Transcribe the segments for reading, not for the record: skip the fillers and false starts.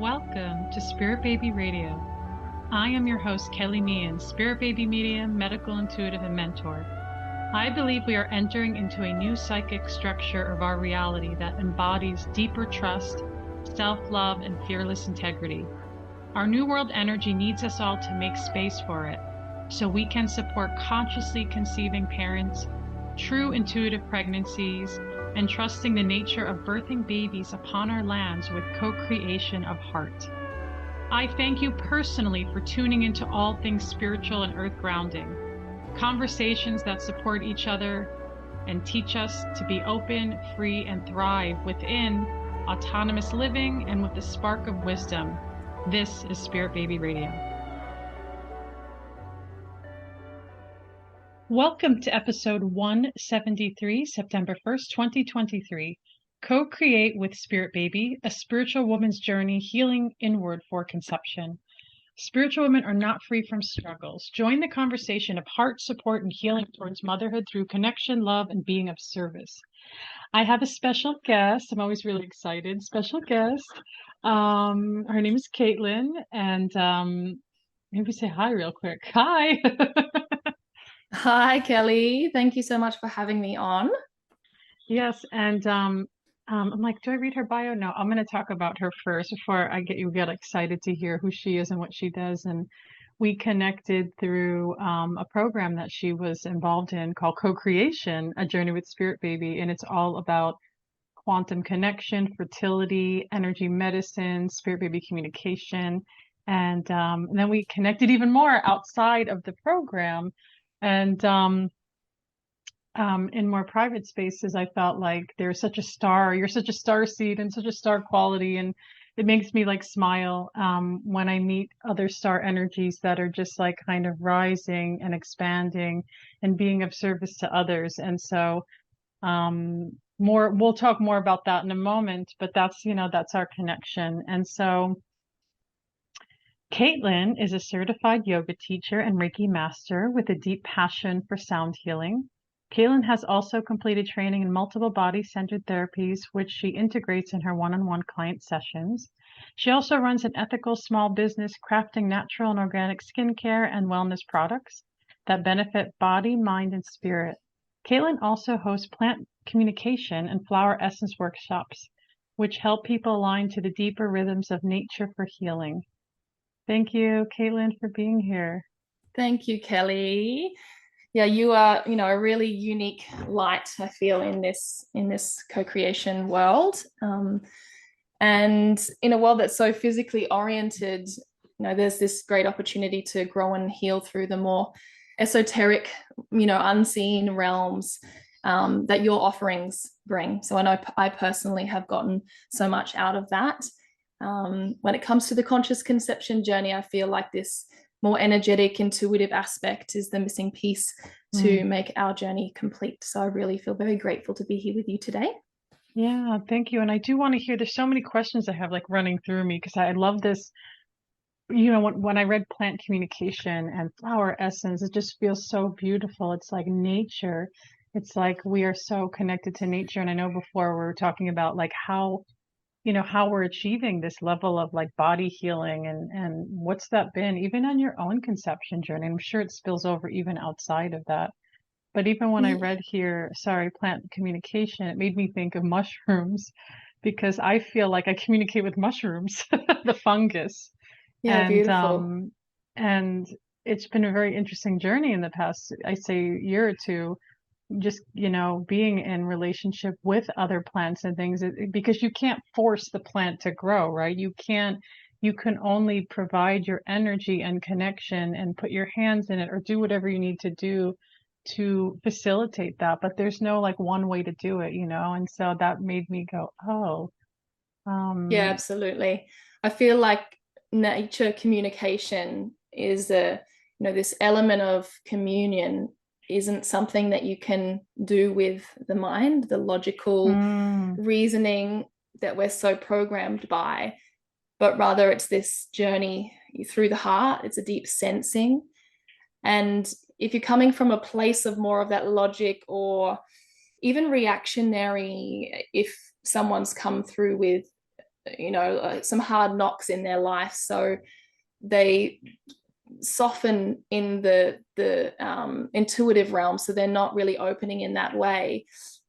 Welcome to Spirit Baby Radio. I am your host, Kelly Meehan, Spirit Baby medium, medical intuitive, and mentor. I believe we are entering into a new psychic structure of our reality that embodies deeper trust, self-love, and fearless integrity. Our New World energy needs us all to make space for it so we can support consciously conceiving parents, true intuitive pregnancies, and trusting the nature of birthing babies upon our lands with co-creation of heart. I thank you personally for tuning into all things spiritual and earth grounding, conversations that support each other and teach us to be open, free, and thrive within autonomous living and with the spark of wisdom. This is Spirit Baby Radio. Welcome to episode 173, September 1st, 2023. Co-create with Spirit Baby, a spiritual woman's journey healing inward for conception. Spiritual women are not free from struggles. Join the conversation of heart support and healing towards motherhood through connection, love, and being of service. I have a special guest. I'm always really excited. Special guest. Her name is Caitlin, and maybe say hi real quick. Hi. Hi, Kelly. Thank you so much for having me on. Yes, and I'm like, do I read her bio? No, I'm going to talk about her first before I get excited to hear who she is and what she does. And we connected through a program that she was involved in called Co-Creation, A Journey with Spirit Baby, and it's all about quantum connection, fertility, energy medicine, spirit baby communication, and then we connected even more outside of the program. And in more private spaces, I felt like there's such a star, you're such a star seed and such a star quality. And it makes me like smile when I meet other star energies that are just like kind of rising and expanding and being of service to others. And so we'll talk more about that in a moment, but that's our connection. And so Caitlin is a certified yoga teacher and Reiki master with a deep passion for sound healing. Caitlin has also completed training in multiple body-centered therapies, which she integrates in her one-on-one client sessions. She also runs an ethical small business crafting natural and organic skincare and wellness products that benefit body, mind, and spirit. Caitlin also hosts plant communication and flower essence workshops, which help people align to the deeper rhythms of nature for healing. Thank you, Caitlin, for being here. Thank you, Kelly. Yeah, you are, a really unique light, I feel, in this co-creation world. And in a world that's so physically oriented, there's this great opportunity to grow and heal through the more esoteric, unseen realms that your offerings bring. So I know I personally have gotten so much out of that. When it comes to the conscious conception journey, I feel like this more energetic, intuitive aspect is the missing piece to make our journey complete. So I really feel very grateful to be here with you today. Yeah, thank you. And I do want to hear, there's so many questions I have like running through me because I love this. When I read plant communication and flower essence, it just feels so beautiful. It's like nature. It's like we are so connected to nature. And I know before we were talking about like how we're achieving this level of like body healing and what's that been even on your own conception journey. I'm sure it spills over even outside of that. But even when I read here, plant communication, it made me think of mushrooms because I feel like I communicate with mushrooms, the fungus. Yeah, And beautiful. and it's been a very interesting journey in the past, I say, year or two, just being in relationship with other plants and things because you can't force the plant to grow, right? You can only provide your energy and connection and put your hands in it or do whatever you need to do to facilitate that, but there's no like one way to do it, and so that made me go, oh. Yeah, absolutely. I feel like nature communication is this element of communion isn't something that you can do with the mind, the logical reasoning that we're so programmed by, but rather it's this journey through the heart. It's a deep sensing. And if you're coming from a place of more of that logic or even reactionary, if someone's come through with some hard knocks in their life, so they soften in the intuitive realm, so they're not really opening in that way.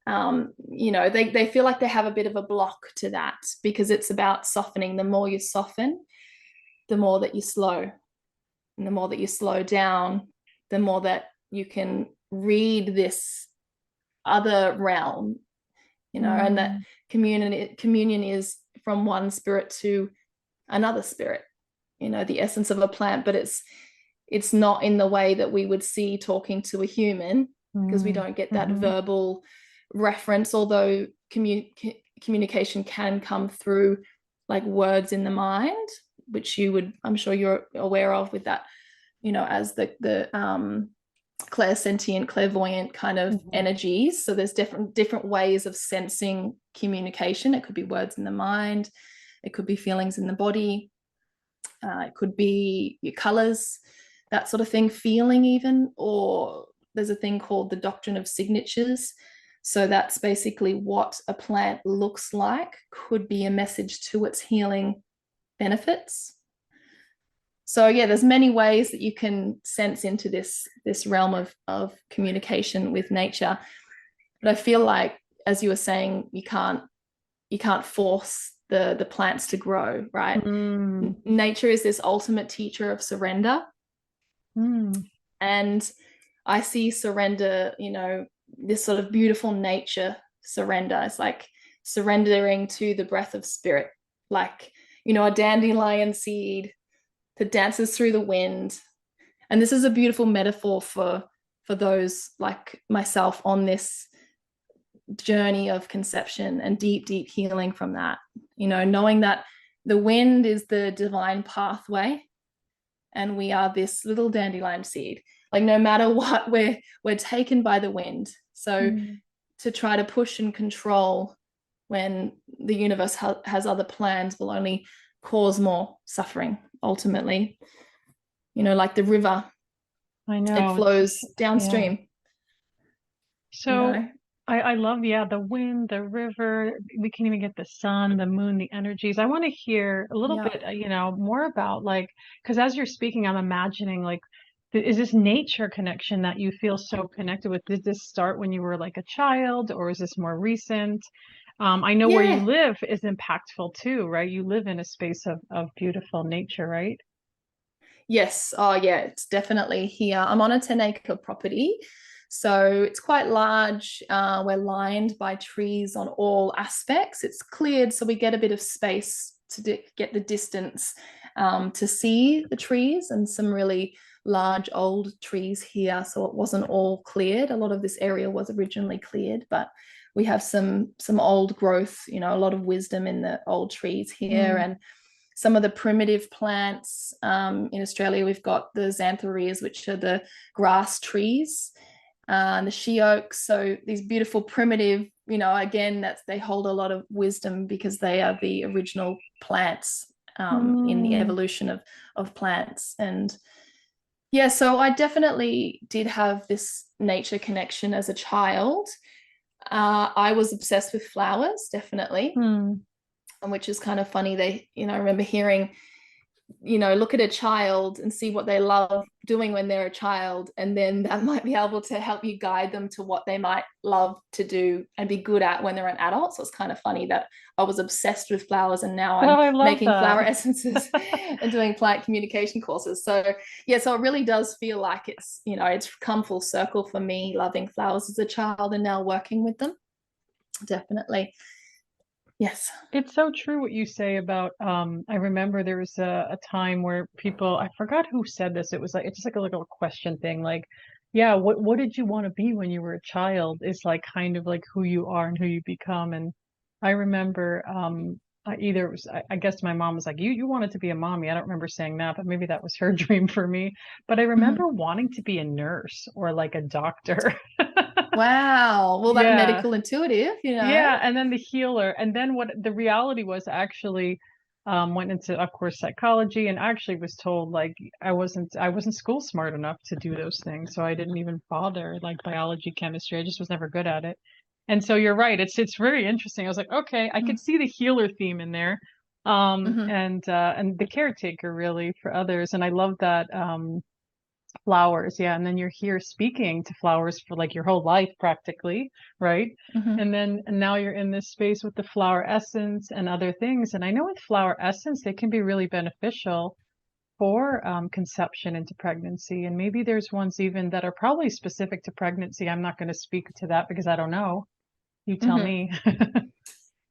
They feel like they have a bit of a block to that, because it's about softening. The more you soften, the more that you slow, and the more that you slow down, the more that you can read this other realm, and that communion is from one spirit to another spirit, the essence of a plant, but it's not in the way that we would see talking to a human, because we don't get that verbal reference, although communication can come through like words in the mind, which I'm sure you're aware of with that, as the clairsentient, clairvoyant kind of energies. So there's different ways of sensing communication. It could be words in the mind, it could be feelings in the body, it could be your colors, that sort of thing, feeling even, or there's a thing called the doctrine of signatures. So that's basically what a plant looks like, could be a message to its healing benefits. So yeah, there's many ways that you can sense into this realm of communication with nature. But I feel like, as you were saying, you can't force the plants to grow, right? Nature is this ultimate teacher of surrender. And I see surrender, this sort of beautiful nature surrender. It's like surrendering to the breath of spirit, like, a dandelion seed that dances through the wind. And this is a beautiful metaphor for those like myself on this journey of conception and deep healing from that, knowing that the wind is the divine pathway and we are this little dandelion seed. Like, no matter what, we're taken by the wind. So to try to push and control when the universe has other plans will only cause more suffering ultimately. Like the river, I know it flows downstream. So I love, the wind, the river. We can even get the sun, the moon, the energies. I want to hear a little bit, more about, like, because as you're speaking, I'm imagining, like, is this nature connection that you feel so connected with? Did this start when you were like a child, or is this more recent? I know where you live is impactful too, right? You live in a space of beautiful nature, right? Yes. Oh, yeah, it's definitely here. I'm on a 10-acre property. So it's quite large. We're lined by trees on all aspects. It's cleared, so we get a bit of space to get the distance to see the trees, and some really large old trees here. So it wasn't all cleared. A lot of this area was originally cleared, but we have some old growth, a lot of wisdom in the old trees here. And some of the primitive plants. In Australia, we've got the xanthorrhoeas, which are the grass trees, and the she oaks. So these beautiful primitive, again, they hold a lot of wisdom, because they are the original plants in the evolution of plants. And yeah, so I definitely did have this nature connection as a child. I was obsessed with flowers, definitely. Which is kind of funny. I remember hearing, look at a child and see what they love doing when they're a child, and then that might be able to help you guide them to what they might love to do and be good at when they're an adult. So it's kind of funny that I was obsessed with flowers, and now I'm making flower essences and doing plant communication courses. So yeah, so it really does feel like it's come full circle for me, loving flowers as a child and now working with them. Definitely. Yes. It's so true what you say about, I remember there was a time where people, I forgot who said this. It was like, it's just like a little question thing. Like, yeah, what did you want to be when you were a child? Is like kind of like who you are and who you become. And I remember, either it was, I guess my mom was like, you wanted to be a mommy. I don't remember saying that, but maybe that was her dream for me. But I remember wanting to be a nurse or like a doctor. Wow. Well, that medical intuitive, Yeah, and then the healer. And then what the reality was, actually went into, of course, psychology, and actually was told, like, I wasn't school smart enough to do those things. So I didn't even bother, like biology, chemistry. I just was never good at it. And so you're right. It's very interesting. I was like, okay, I could see the healer theme in there. Hmm. And the caretaker really for others. And I love that flowers, yeah. And then you're here speaking to flowers for like your whole life practically, right? Hmm. And now you're in this space with the flower essence and other things. And I know with flower essence, they can be really beneficial for conception into pregnancy. And maybe there's ones even that are probably specific to pregnancy. I'm not going to speak to that because I don't know. You tell Hmm. me.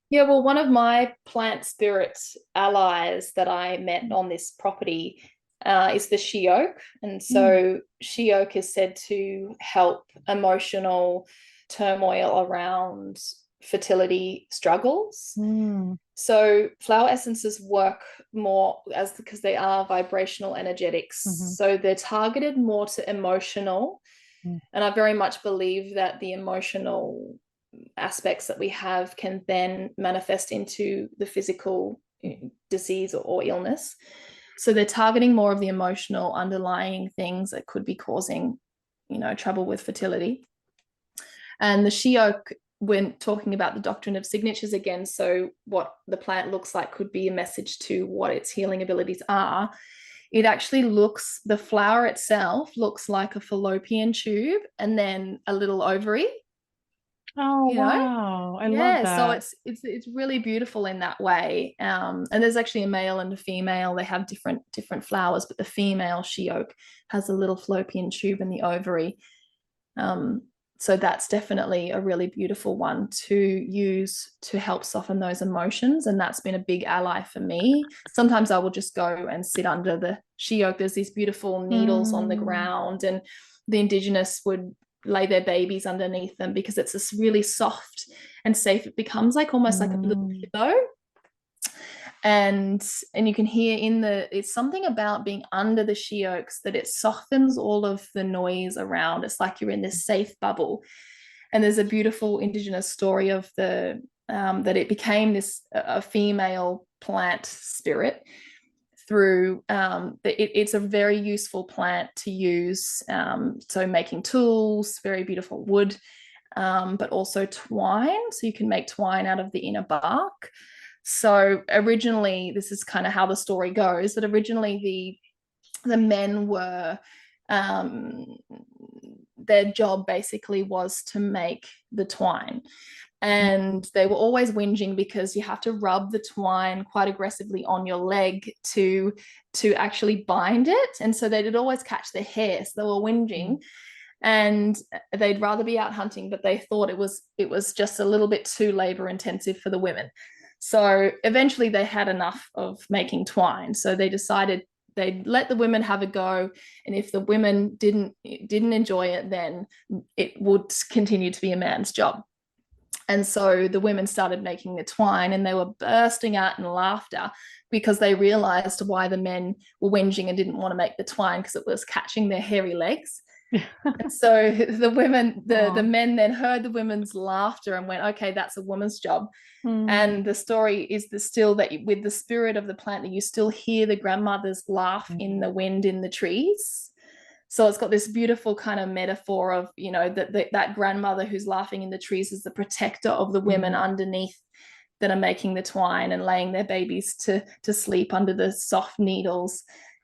Yeah, well, one of my plant spirit allies that I met on this property is the she oak. And Mm, so she oak is said to help emotional turmoil around fertility struggles. mm, So flower essences work more as because they are vibrational energetics. mhm, So they're targeted more to emotional. mm, And I very much believe that the emotional aspects that we have can then manifest into the physical disease or illness. So they're targeting more of the emotional underlying things that could be causing, trouble with fertility. And the she oak, when talking about the doctrine of signatures again, so what the plant looks like could be a message to what its healing abilities are. It actually looks, the flower itself looks like a fallopian tube and then a little ovary, oh, you know? wow. I love Yeah, so that. it's really beautiful in that way. And there's actually a male and a female. They have different flowers, but the female she oak has a little fallopian tube in the ovary. Um, so that's definitely a really beautiful one to use to help soften those emotions. And that's been a big ally for me. Sometimes I will just go and sit under the she oak. There's these beautiful needles on the Mm, ground, and the indigenous would lay their babies underneath them because it's this really soft and safe. It becomes like almost like a little mm, pillow, and you can hear in the, it's something about being under the she oaks that it softens all of the noise around. It's like you're in this safe bubble. And there's a beautiful indigenous story of the that it became this a female plant spirit through it's a very useful plant to use, so making tools, very beautiful wood, but also twine, so you can make twine out of the inner bark. So originally, this is kind of how the story goes, that originally the men were, um, their job basically was to make the twine. And they were always whinging because you have to rub the twine quite aggressively on your leg to actually bind it. And so they'd always catch their hair. So they were mm, whinging, and they'd rather be out hunting, but they thought it was just a little bit too labor intensive for the women. So eventually they had enough of making twine, so they decided they'd let the women have a go, and if the women didn't enjoy it, then it would continue to be a man's job. And so the women started making the twine, and they were bursting out in laughter because they realized why the men were whinging and didn't want to make the twine, because it was catching their hairy legs. And so the women, the aw, men then heard the women's laughter and went, okay, that's a woman's job. mm, And the story is still that with the spirit of the plant, that you still hear the grandmothers laugh in mm, the wind in the trees. So it's got this beautiful kind of metaphor of, that grandmother who's laughing in the trees is the protector of the women mm. underneath that are making the twine and laying their babies to sleep under the soft needles.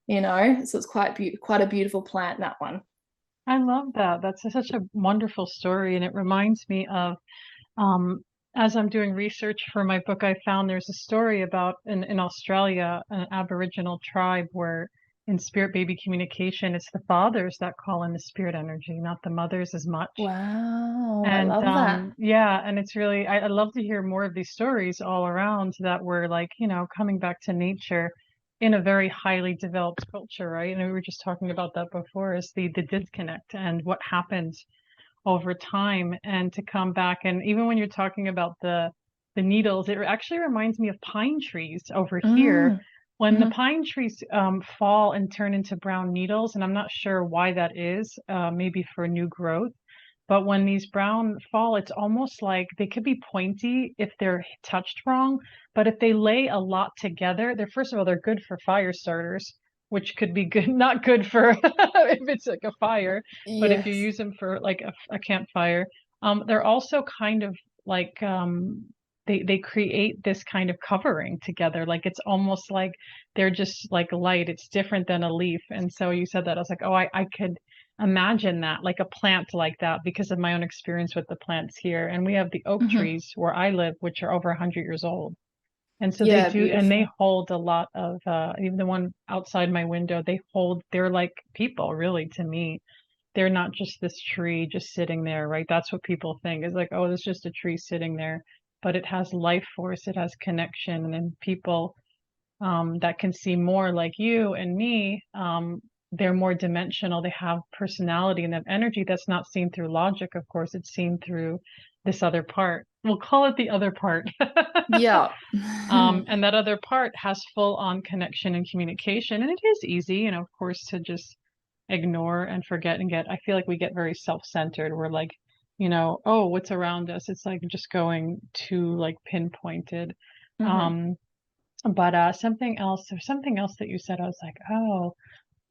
So it's quite a beautiful plant, that one. I love that. That's such a wonderful story. And it reminds me of, um, as I'm doing research for my book, I found there's a story about in Australia, an Aboriginal tribe where in spirit baby communication, it's the fathers that call in the spirit energy, not the mothers as much. Wow, I And love that. yeah, and it's really, I love to hear more of these stories all around that we're like, coming back to nature in a very highly developed culture, right? And we were just talking about that before, is the disconnect and what happens over time, and to come back. And even when you're talking about the needles, it actually reminds me of pine trees over here. Mm. When the Mhm. pine trees fall and turn into brown needles, and I'm not sure why that is, maybe for new growth. But when these brown fall, it's almost like they could be pointy if they're touched wrong. But if they lay a lot together, they're first of all, they're good for fire starters, which could be good, not good for if it's like a fire, but if you Yes. use them for like a campfire, they're also kind of like they create this kind of covering together. Like it's almost like they're just like light. It's different than a leaf. And so you said that, I was like, oh, I could imagine that, like a plant like that, because of my own experience with the plants here. And we have the oak Mhm. trees where I live, which are over 100 years old. And so they Yeah, do, and they beautiful. hold a lot of, even the one outside my window, they're like people, really, to me. They're not just this tree just sitting there, right? That's what people think is like, oh, it's just a tree sitting there. But it has life force, it has connection. And then people that can see more like you and me, they're more dimensional. They have personality and have energy that's not seen through logic, of course. It's seen through this other part. We'll call it the other part. Yeah. And that other part has full on connection and communication. And it is easy, of course, to just ignore and forget and get, I feel like we get very self-centered. We're like, oh, what's around us? It's like just going too like pinpointed. Mhm. Um, but something else that you said, I was like, oh,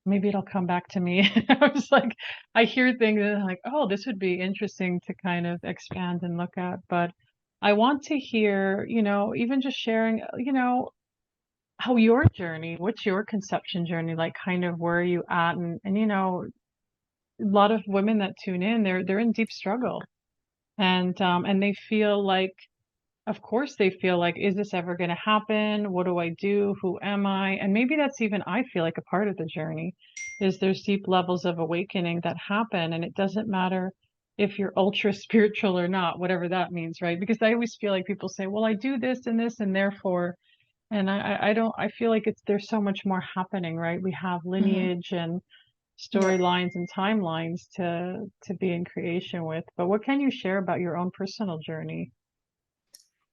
maybe it'll come back to me. I was like, I hear things and I'm like, oh, this would be interesting to kind of expand and look at. But I want to hear, even just sharing, how your journey, what's your conception journey like, kind of where are you at? And a lot of women that tune in, they're in deep struggle. And they feel like, of course they feel like, is this ever going to happen? What do I do? Who am I? And maybe that's even, I feel like, a part of the journey is there's deep levels of awakening that happen. And it doesn't matter if you're ultra spiritual or not, whatever that means, right? Because I always feel like people say, well, I do this and therefore, and I don't, I feel like there's so much more happening, right? We have Mhm. lineage and Yeah. storylines and timelines to be in creation with. But what can you share about your own personal journey?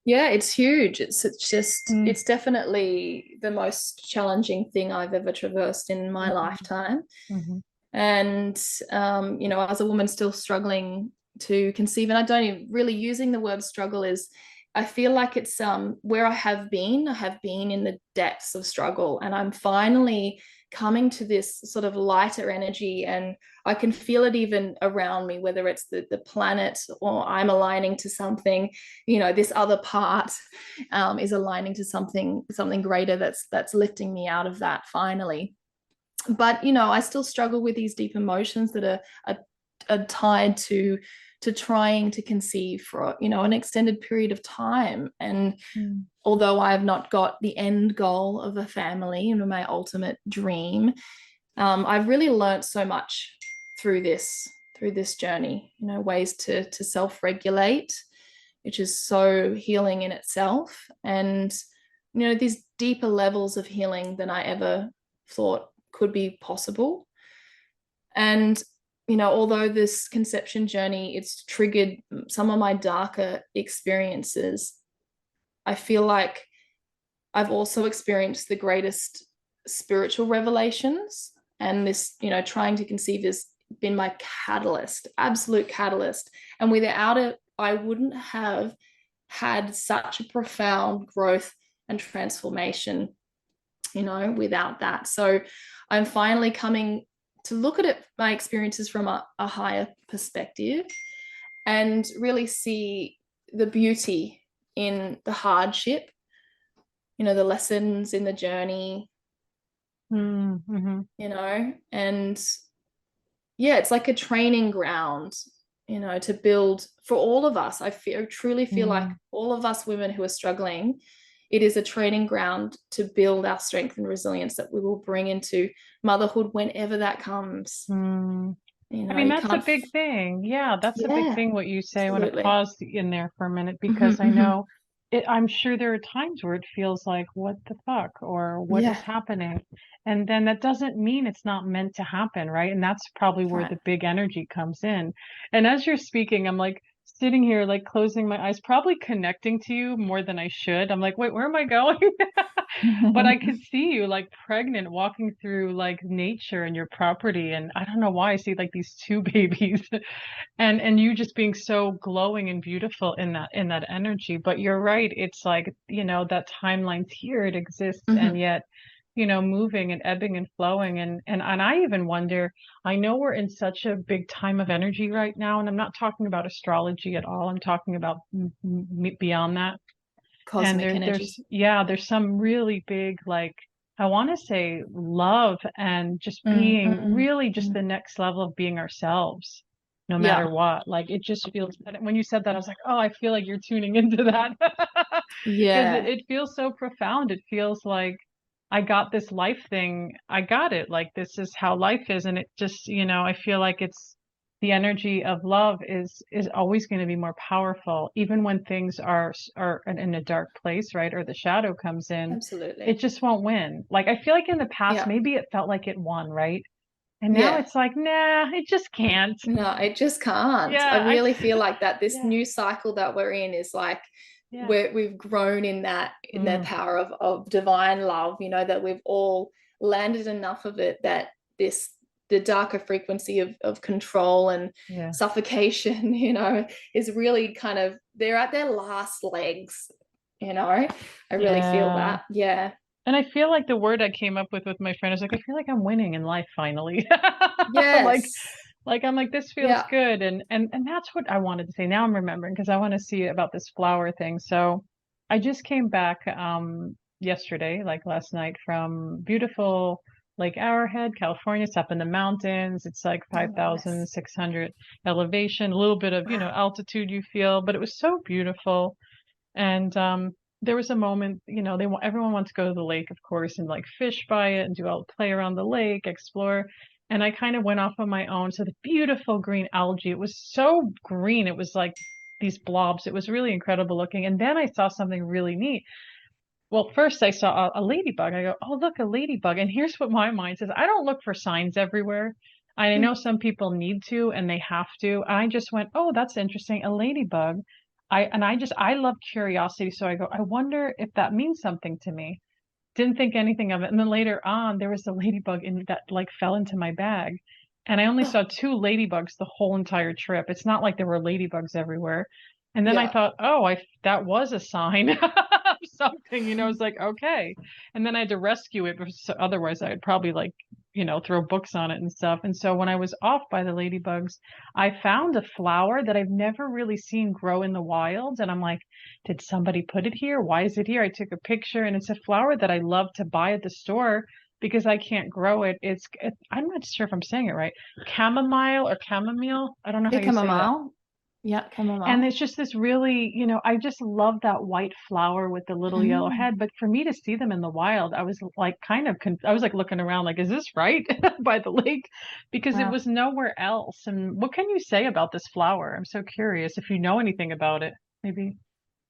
Yeah, it's huge. It's just Mm, it's definitely the most challenging thing I've ever traversed in my mhm, lifetime. mhm, And as a woman still struggling to conceive, and I don't even really using the word struggle is I feel like it's where I have been in the depths of struggle, and I'm finally coming to this sort of lighter energy, and I can feel it even around me, whether it's the planet or I'm aligning to something, this other part is aligning to something greater that's lifting me out of that finally. But I still struggle with these deep emotions that are tied to trying to conceive for an extended period of time. And mm, although I have not got the end goal of a family and my ultimate dream, I've really learned so much through this journey, ways to self-regulate, which is so healing in itself. And these deeper levels of healing than I ever thought could be possible. And although this conception journey, it's triggered some of my darker experiences, I feel like I've also experienced the greatest spiritual revelations. And this, trying to conceive has been my catalyst, absolute catalyst. And without it, I wouldn't have had such a profound growth and transformation, without that. So I'm finally coming to look at my experiences from a higher perspective and really see the beauty in the hardship, the lessons in the journey, mm, mhm, and yeah, it's like a training ground, to build for all of us. Truly feel like mm, all of us women who are struggling, it is a training ground to build our strength and resilience that we will bring into motherhood whenever that comes. mm. I mean, You that's a can't, big thing. Yeah, that's a big yeah, thing what you say. I want to absolutely. pause in there for a minute Hmm. because I Hmm. know I'm sure there are times where it feels like, what the fuck, or what is Yeah, happening? And then that doesn't mean it's not meant to happen, right? And that's probably where right. the big energy comes in. And as you're speaking, I'm like sitting here, like closing my eyes, probably connecting to you more than I should. I'm like, wait, where am I going? But I could see you like pregnant walking through like nature and your property. And I don't know why I see like these two babies and you just being so glowing and beautiful in that energy. But you're right. It's like, that timeline's here, it exists, and Hmm. yet, moving and ebbing and flowing. And I even wonder, I know we're in such a big time of energy right now, and I'm not talking about astrology at all. I'm talking about beyond that. And Cosmic there's energies. yeah, there's some really big, like, I want to say love and just Mm, being mm, really just the mm. next level of being ourselves, no matter Yeah. what. Like it just feels, and when you said that, I was like, oh, I feel like you're tuning into that because Yeah. it feels so profound. It feels like I got this life thing. I got it. Like this is how life is. And it just, I feel like it's the energy of love is always going to be more powerful, even when things are in a dark place, right? Or the shadow comes in, it Absolutely. just won't win. Like I feel like in the past, Yeah. maybe it felt like it won, right? And now Yeah. it's like, nah, it just can't. No, it just can't. I Yeah, really feel like that this yeah, new cycle that we're in is like yeah. we've grown in the Mm, power of divine love, that we've all landed enough of it that this the darker frequency of control and yeah, suffocation, is really kind of they're at their last legs. I really feel yeah. that. Yeah. And I feel like the word I came up with my friend is like, I feel like I'm winning in life finally. Like, Yes. I'm like, this feels Yeah. good. And that's what I wanted to say. Now I'm remembering because I want to see about this flower thing. So I just came back yesterday, like last night, from beautiful Lake Arrowhead, California. It's up in the mountains. It's like Oh, nice. 5,600 elevation, a little bit of, Wow. altitude you feel, but it was so beautiful. And there was a moment, everyone wants to go to the lake, of course, and like fish by it and do all the play around the lake, explore. And I kind of went off on my own. So the beautiful green algae, it was so green. It was like these blobs. It was really incredible looking. And then I saw something really neat. Well, first I saw a ladybug. I go, oh, look, a ladybug. And here's what my mind says. I don't look for signs everywhere. I know some people need to and they have to. I just went, oh, that's interesting. A ladybug. I love curiosity. So I go, I wonder if that means something to me. Didn't think anything of it. And then later on, there was a ladybug in that like fell into my bag. And I only Oh, saw two ladybugs the whole entire trip. It's not like there were ladybugs everywhere. And then I yeah. thought, oh, that was a sign of something, it's like, okay. And then I had to rescue it because otherwise I'd probably like, throw books on it and stuff. And so when I was off by the ladybugs, I found a flower that I've never really seen grow in the wild. And I'm like, did somebody put it here? Why is it here? I took a picture and it's a flower that I love to buy at the store because I can't grow it. I'm not sure if I'm saying it right. Chamomile or chamomile. I don't know how Yeah, you say that. chamomile. Yeah, And chamomile. it's just this really, I just love that white flower with the little yellow Mm. head. But for me to see them in the wild, I was like I was like looking around like, is this right by the lake? Because it Wow. was nowhere else. And what can you say about this flower? I'm so curious if you know anything about it, maybe.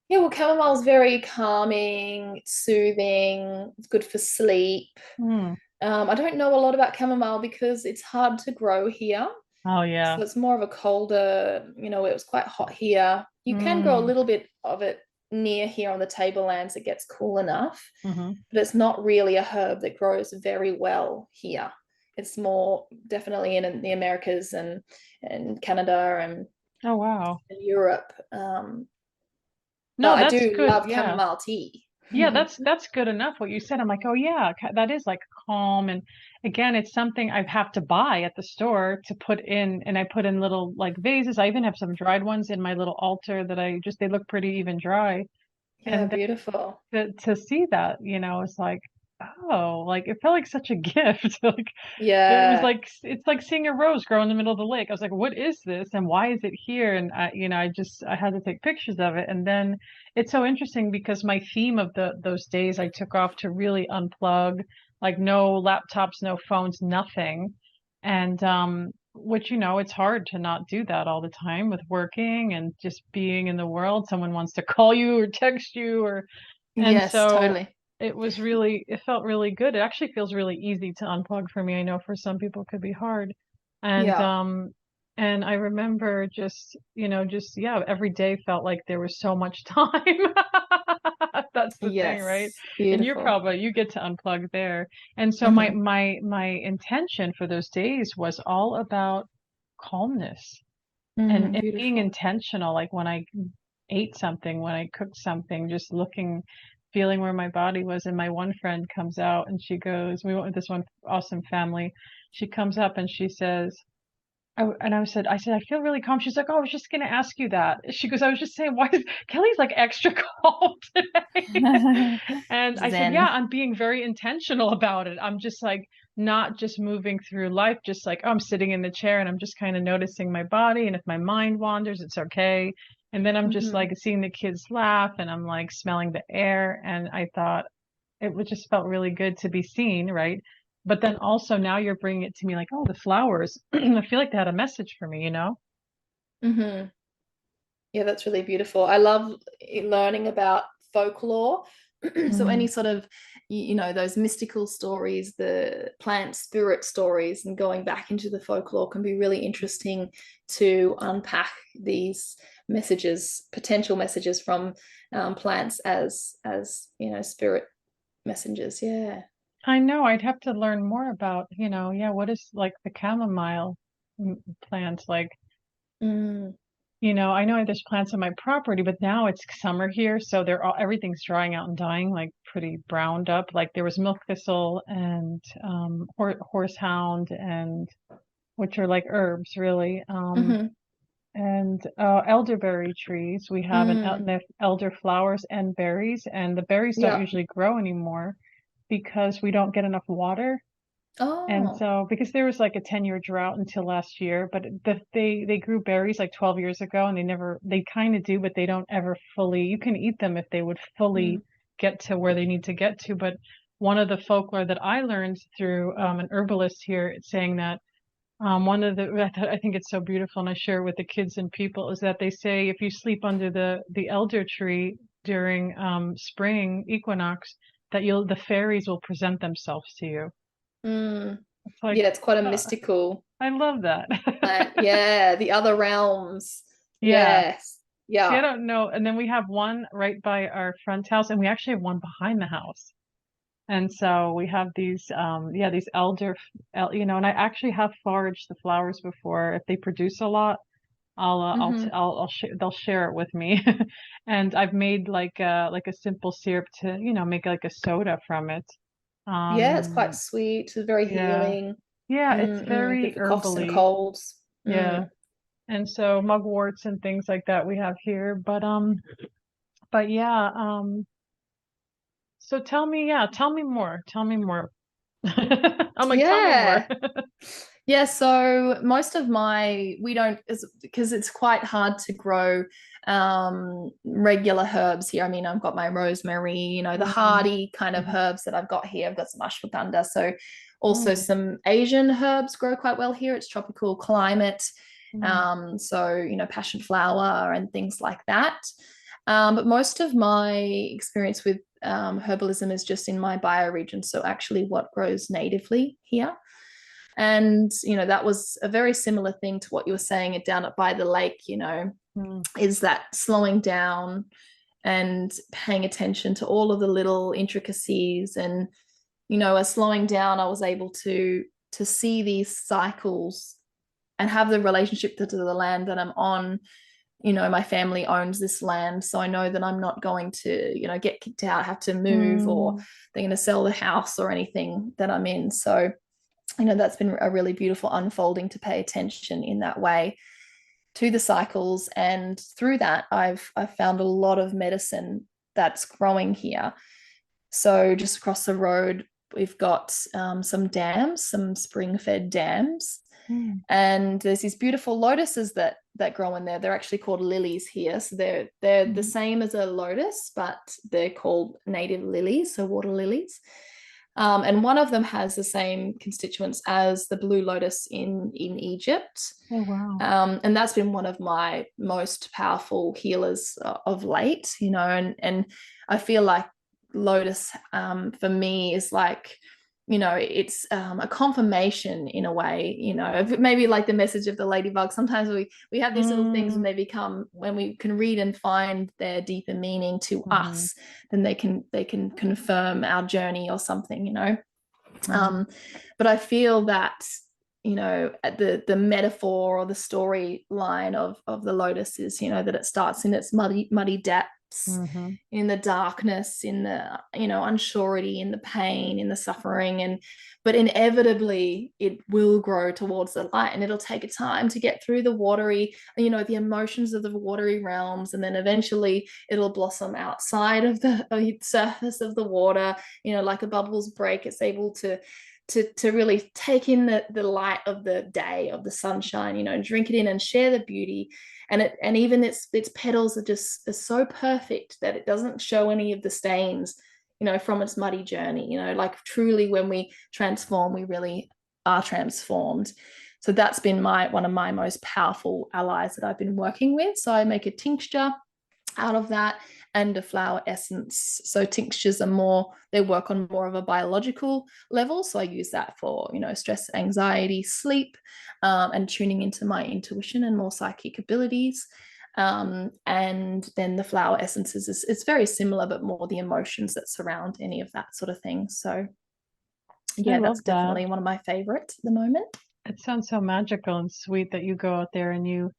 Yeah, well, chamomile is very calming, it's soothing, it's good for sleep. Hmm. I don't know a lot about chamomile because it's hard to grow here. Oh yeah. So it's more of a colder, it was quite hot here. You can grow a Mm. little bit of it near here on the tablelands. It gets cool enough, Hmm. but it's not really a herb that grows very well here. It's more definitely in the Americas and Canada Oh wow. and Europe. No, But I that's do good. love Yeah. chamomile tea. Yeah, that's good enough what you said. I'm like, oh yeah, that is like calm. And again, it's something I have to buy at the store to put in, and I put in little like vases. I even have some dried ones in my little altar that they look pretty even dry. Yeah, And beautiful. to see that, it's like, oh, like it felt like such a gift. Like it was Yeah. like it's like seeing a rose grow in the middle of the lake. I was like, what is this and why is it here? And I had to take pictures of it. And then it's so interesting because my theme of those days I took off to really unplug, like no laptops, no phones, nothing. And which it's hard to not do that all the time with working and just being in the world. Someone wants to call you or text you or and Yes, so totally. it felt really good. It actually feels really easy to unplug for me. I know for some people it could be hard. And Yeah. and I remember just, yeah, every day felt like there was so much time. That's the thing, right? Yes. And Beautiful. you get to unplug there. And so my Hmm. my my intention for those days was all about calmness Mm, and being beautiful. intentional, like when I ate something, when I cooked something, just looking, feeling where my body was. And my one friend comes out and she goes, we went with this one awesome family. She comes up and she says, I said, I feel really calm. She's like, oh, I was just going to ask you that. She goes, I was just saying, why is Kelly's like extra calm today? And I said, yeah, Zen. I'm being very intentional about it. I'm just like not just moving through life, just like, oh, I'm sitting in the chair and I'm just kind of noticing my body. And if my mind wanders, it's okay. And then I'm just Hmm. like seeing the kids laugh and I'm like smelling the air. And I thought just felt really good to be seen, right? But then also now you're bringing it to me like, oh, the flowers. I feel like they had a message for me, you know? Hmm. Yeah, that's really beautiful. I love learning about folklore. So Mm, any sort of, those mystical stories, the plant spirit stories, and going back into the folklore can be really interesting to unpack these messages, potential messages from plants as spirit messengers. Yeah. I know I'd have to learn more about, yeah, what is like the chamomile plant like? Mm. I know there's plants on my property, but now it's summer here, so everything's drying out and dying, like pretty browned up. Like there was milk thistle and horsehound, and which are like herbs, really. Hmm. And elderberry trees. We have Mm. elder flowers and berries, and the berries don't Yeah. usually grow anymore because we don't get enough water. And Oh. so, because there was like a 10-year drought until last year, but they grew berries like 12 years ago, and they kind of do, but they don't ever fully. You can eat them if they would fully Mm. get to where they need to get to. But one of the folklore that I learned through an herbalist here, it's saying that one of the I think it's so beautiful, and I share it with the kids and people, is that they say if you sleep under the elder tree during spring equinox, that the fairies will present themselves to you. Mm. It's like Yeah, it's quite a uh, mystical I love that. plant. Yeah, the other realms. Yeah. Yes. See, I Yeah. don't know. And then we have one right by our front house, and we actually have one behind the house. And so we have these, yeah, these and I actually have foraged the flowers before. If they produce a lot, Hmm. they'll share it with me. And I've made like a simple syrup to, make like a soda from it. Yeah, it's quite Um, sweet. It's very yeah, healing. yeah, it's Mm-mm. Good very for coughs and herbally. colds. Yeah. Mm. And so mugworts and things like that we have here. But yeah, so tell me more. Tell me more. I'm like, tell me more. Yeah. Yeah, so most of we don't, because it's quite hard to grow regular herbs here. I mean, I've got my rosemary, the Mm, hardy kind of mhm, herbs that I've got here. I've got some ashwagandha. So also mm, some Asian herbs grow quite well here. It's tropical climate. mm, So, passion flower and things like that. But most of my experience with herbalism is just in my bioregion. So actually what grows natively here. And, that was a very similar thing to what you were saying down by the lake, mm, is that slowing down and paying attention to all of the little intricacies. And, as slowing down, I was able to see these cycles and have the relationship to the land that I'm on. My family owns this land, so I know that I'm not going to, get kicked out, have to move, or mm, they're going to sell the house or anything that I'm in. So that's been a really beautiful unfolding to pay attention in that way to the cycles. And through that, I've found a lot of medicine that's growing here. So just across the road, we've got some dams, some spring-fed dams, mm, and there's these beautiful lotuses that grow in there. They're actually called lilies here, so they're the mm, same as a lotus, but they're called native lilies, so water lilies. And one of them has the same constituents as the blue lotus in Egypt. oh wow. And that's been one of my most powerful healers of late, and I feel like lotus for me is like, it's a confirmation in a way, maybe like the message of the ladybug. Sometimes we have these little things and Mm, they become, when we can read and find their deeper meaning to mhm, us, then they can confirm our journey or something, mhm, um, but I feel that, at the metaphor or the storyline of the lotus is, that it starts in its muddy depths, Mm-hmm. in the darkness, in the, unsurety, in the pain, in the suffering. But inevitably it will grow towards the light, and it'll take a time to get through the watery, the emotions of the watery realms. And then eventually it'll blossom outside of the surface of the water, like a bubbles break. It's able to really take in the light of the day, of the sunshine, drink it in and share the beauty. And even its petals are so perfect that it doesn't show any of the stains, from its muddy journey. Like truly, when we transform, we really are transformed. So that's been one of my most powerful allies that I've been working with. So I make a tincture out of that, and a flower essence. So tinctures they work on more of a biological level. So I use that for, stress, anxiety, sleep, and tuning into my intuition and more psychic abilities. And then the flower essences it's very similar, but more the emotions that surround any of that sort of thing. So I yeah, love that's that. definitely one of my favorites at the moment. It sounds so magical and sweet that you go out there and you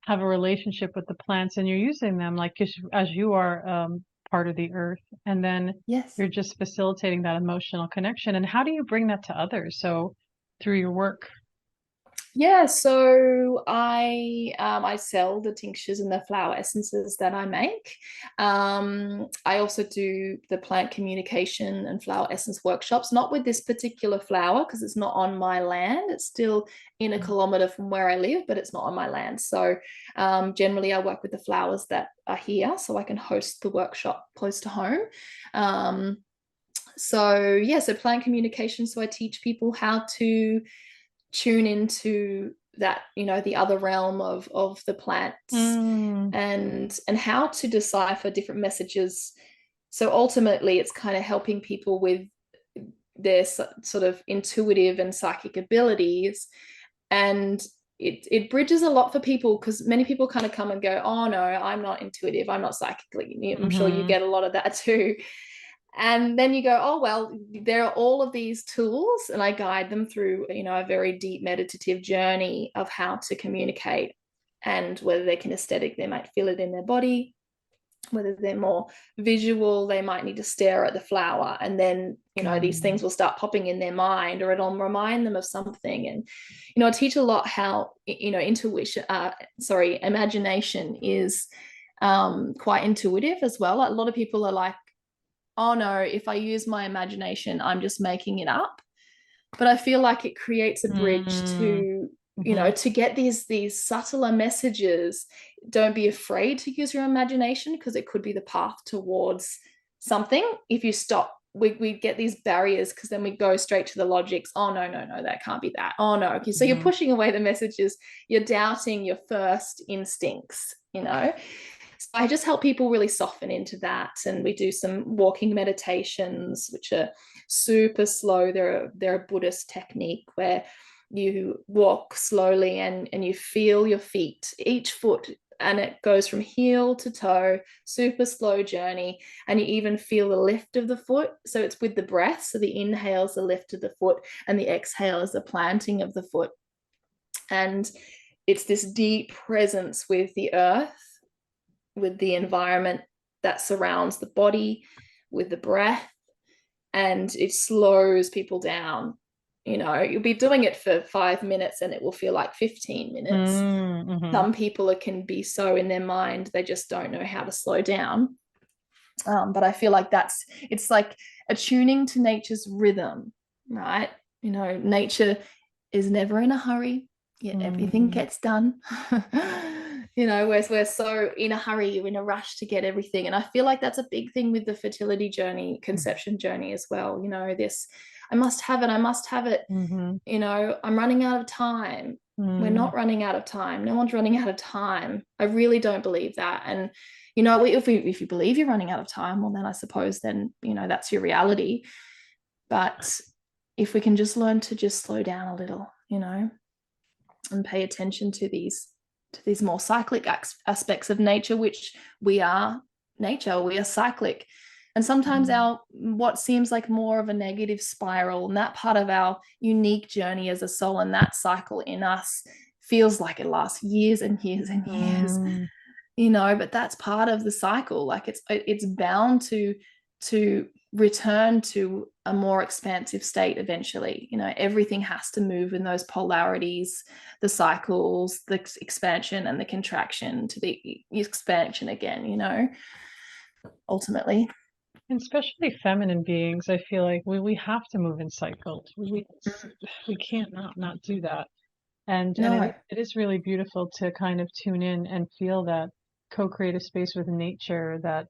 have a relationship with the plants and you're using them like as you are part of the earth, and then Yes. you're just facilitating that emotional connection. And how do you bring that to others? So through your work. Yeah, so I sell the tinctures and the flower essences that I make. I also do the plant communication and flower essence workshops, not with this particular flower because it's not on my land. It's still in a kilometer from where I live, but it's not on my land. So generally, I work with the flowers that are here, so I can host the workshop close to home. So yeah, so plant communication. So I teach people how to tune into that, the other realm of the plants, Mm, and how to decipher different messages. So ultimately it's kind of helping people with their sort of intuitive and psychic abilities. And it bridges a lot for people, because many people kind of come and go, oh no, I'm not intuitive, I'm not psychically. I'm sure you mm-hmm. get a lot of that too. And then you go, oh well, there are all of these tools, and I guide them through, a very deep meditative journey of how to communicate. And whether they're kinesthetic, they might feel it in their body. Whether they're more visual, they might need to stare at the flower, and then these things will start popping in their mind, or it'll remind them of something. And I teach a lot how intuition imagination is quite intuitive as well. A lot of people are like, oh no, if I use my imagination, I'm just making it up. But I feel like it creates a bridge to, Mm-hmm. to get these subtler messages. Don't be afraid to use your imagination, because it could be the path towards something. If you stop, we get these barriers, because then we go straight to the logics. Oh no, no, no, that can't be that. Oh no. Okay. So you're Mm-hmm. pushing away the messages, you're doubting your first instincts. So I just help people really soften into that. And we do some walking meditations, which are super slow. They're a Buddhist technique where you walk slowly, and you feel your feet, each foot, and it goes from heel to toe, super slow journey. And you even feel the lift of the foot. So it's with the breath. So the inhale is the lift of the foot, and the exhale is the planting of the foot. And it's this deep presence with the earth, with the environment that surrounds the body, with the breath, and it slows people down. You'll be doing it for 5 minutes and it will feel like 15 minutes. Mm-hmm. Some people can be so in their mind, they just don't know how to slow down. But I feel like it's like attuning to nature's rhythm, right? Nature is never in a hurry, yet everything Mm-hmm. gets done. We're so in a hurry, you're in a rush to get everything. And I feel like that's a big thing with the fertility journey, conception journey as well. This, I must have it, I must have it. Mm-hmm. I'm running out of time. We're Mm-hmm. not running out of time. No one's running out of time. I really don't believe that. And if you believe you're running out of time, well, then I suppose that's your reality. But if we can just learn to just slow down a little, and pay attention to these more cyclic aspects of nature, which we are nature, we are cyclic. And sometimes our what seems like more of a negative spiral, and that part of our unique journey as a soul, and that cycle in us feels like it lasts years and years and years. Mm-hmm. but that's part of the cycle. Like it's bound to return to a more expansive state eventually. Everything has to move in those polarities, the cycles, the expansion and the contraction to the expansion again, ultimately. And especially feminine beings, I feel like we have to move in cycles. We can't not do that. And No. it is really beautiful to kind of tune in and feel that co-create a space with nature, that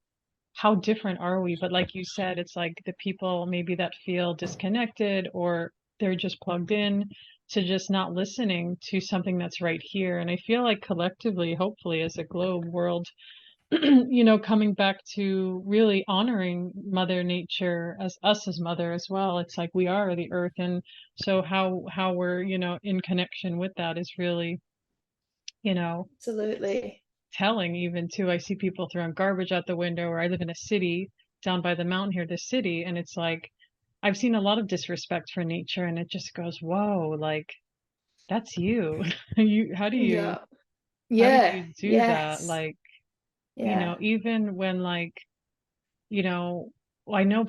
how different are we? But like you said, it's like the people maybe that feel disconnected, or they're just plugged in to just not listening to something that's right here. And I feel like collectively, hopefully as a globe world, coming back to really honoring Mother Nature as us as mother as well. It's like we are the earth. And so how we're, in connection with that is really, you know, Absolutely. telling. Even too, I see people throwing garbage out the window, or I live in a city down by the mountain here, the city, and it's like I've seen a lot of disrespect for nature, and it just goes, whoa, like that's you. you how do you Yeah. how do Yeah. you do that? Yes. Like, Yeah. even when, like, you know, I know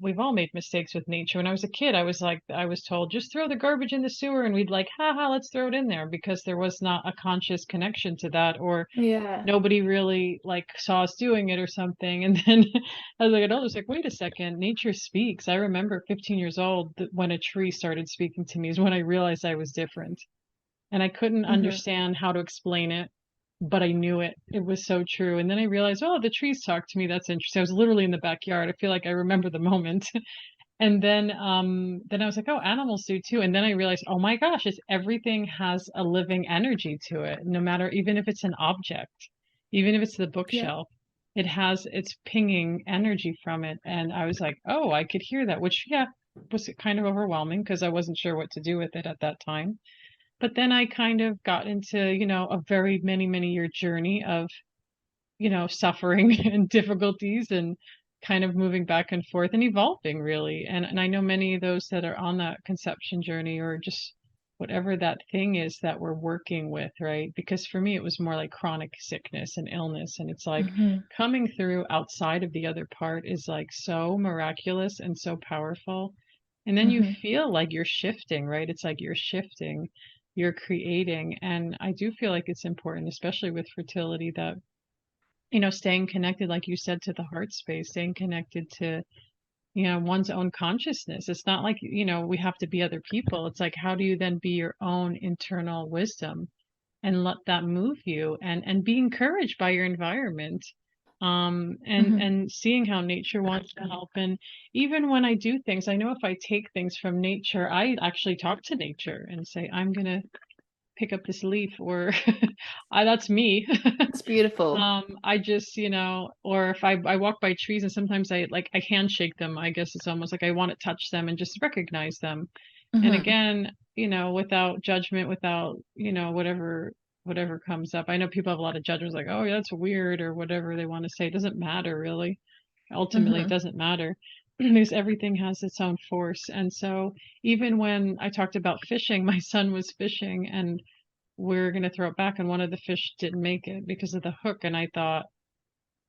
we've all made mistakes with nature. When I was a kid, I was told, just throw the garbage in the sewer, and we'd like, haha, let's throw it in there, because there was not a conscious connection to that, or Yeah. nobody really like saw us doing it or something. And then as I got older, I was like, wait a second, nature speaks. I remember 15 years old when a tree started speaking to me is when I realized I was different. And I couldn't Hmm. understand how to explain it, but I knew it. It was so true. And then I realized, oh, the trees talk to me. That's interesting. I was literally in the backyard. I feel like I remember the moment. And then I was like, oh, animals do too. And then I realized, oh my gosh, everything has a living energy to it, no matter, even if it's an object, even if it's the Yeah. bookshelf, it's pinging energy from it. And I was like, oh, I could hear that, which, yeah, was kind of overwhelming because I wasn't sure what to do with it at that time. But then I kind of got into, a very many year journey of, suffering and difficulties, and kind of moving back and forth and evolving really. And I know many of those that are on that conception journey, or just whatever that thing is that we're working with, right? Because for me, it was more like chronic sickness and illness. And it's like Hmm. coming through outside of the other part is like so miraculous and so powerful. And then you Hmm. feel like you're shifting, right? It's like you're shifting, you're creating. And I do feel like it's important, especially with fertility, that staying connected, like you said, to the heart space, staying connected to, one's own consciousness. It's not like, we have to be other people. It's like, how do you then be your own internal wisdom and let that move you, and be encouraged by your environment. Hmm. And seeing how nature wants to help. And even when I do things, I know if I take things from nature, I actually talk to nature and say, I'm gonna pick up this leaf, or that's me. It's beautiful. I just, or if I walk by trees, and sometimes I handshake them. I guess it's almost like I want to touch them and just recognize them. And Hmm. again, without judgment, without, whatever comes up. I know people have a lot of judgments, like, oh, yeah, that's weird, or whatever they want to say. It doesn't matter really. Ultimately, it Hmm. doesn't matter because everything has its own force. And so even when I talked about fishing, my son was fishing, and we're going to throw it back, and one of the fish didn't make it because of the hook. And I thought,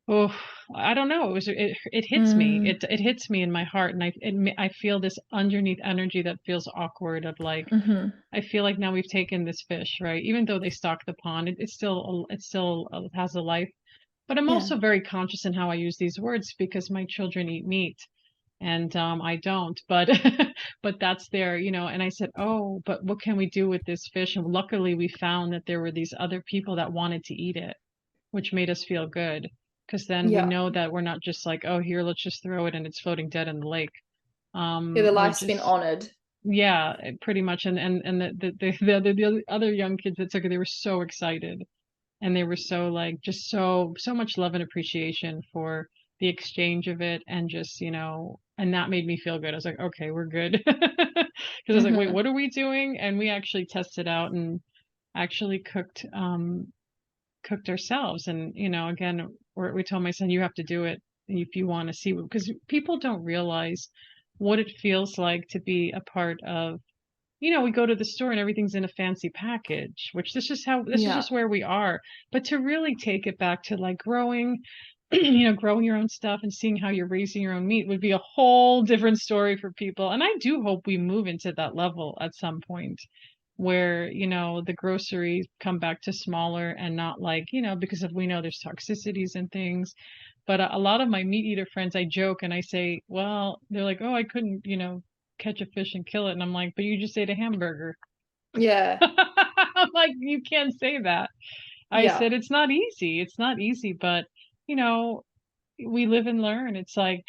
oh, I don't know, it hits me, Hmm. it hits me in my heart. And I feel this underneath energy that feels awkward, of like, Hmm. I feel like now we've taken this fish, right? Even though they stock the pond, it still has a life. But I'm Yeah. also very conscious in how I use these words, because my children eat meat, and I don't. But but that's there, and I said, oh, but what can we do with this fish? And luckily we found that there were these other people that wanted to eat it, which made us feel good, because then we Yeah. know that we're not just like, oh, here, let's just throw it and it's floating dead in the lake. Yeah, the We're life's been just, honored. yeah, pretty much. And the other young kids that took it, they were so excited, and they were so like, just so much love and appreciation for the exchange of it. And just, and that made me feel good. I was like, okay, we're good. Because I was like, wait, Hmm. what are we doing? And we actually tested out and actually cooked ourselves. And again, we told my son, you have to do it if you want to see, because people don't realize what it feels like to be a part of we go to the store and everything's in a fancy package, which this is Yeah. just where we are. But to really take it back to like growing, growing your own stuff and seeing how you're raising your own meat would be a whole different story for people. And I do hope we move into that level at some point where, the groceries come back to smaller and not like, because we know there's toxicities and things. But a lot of my meat eater friends, I joke and I say, well, they're like, oh, I couldn't, catch a fish and kill it. And I'm like, but you just ate a hamburger. Yeah. I'm like, you can't say that. I Yeah. said, it's not easy. It's not easy, but, you know, we live and learn. It's like,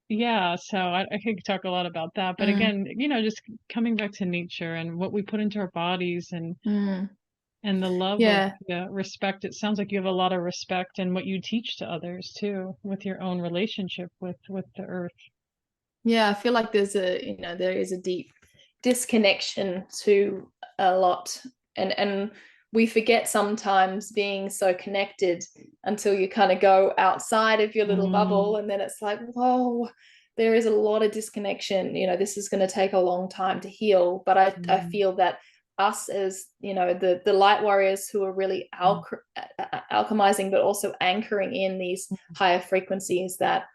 yeah, so I could talk a lot about that. But Mm, again, just coming back to nature and what we put into our bodies mm. and the love of Yeah. the respect. It sounds like you have a lot of respect in what you teach to others too, with your own relationship with the earth. Yeah, I feel like there is a deep disconnection to a lot, and we forget sometimes being so connected until you kind of go outside of your little bubble, Mm, and then it's like, whoa, there is a lot of disconnection. This is going to take a long time to heal, but I mm, feel that us as the light warriors who are really mm, alchemizing, but also anchoring in these higher frequencies, that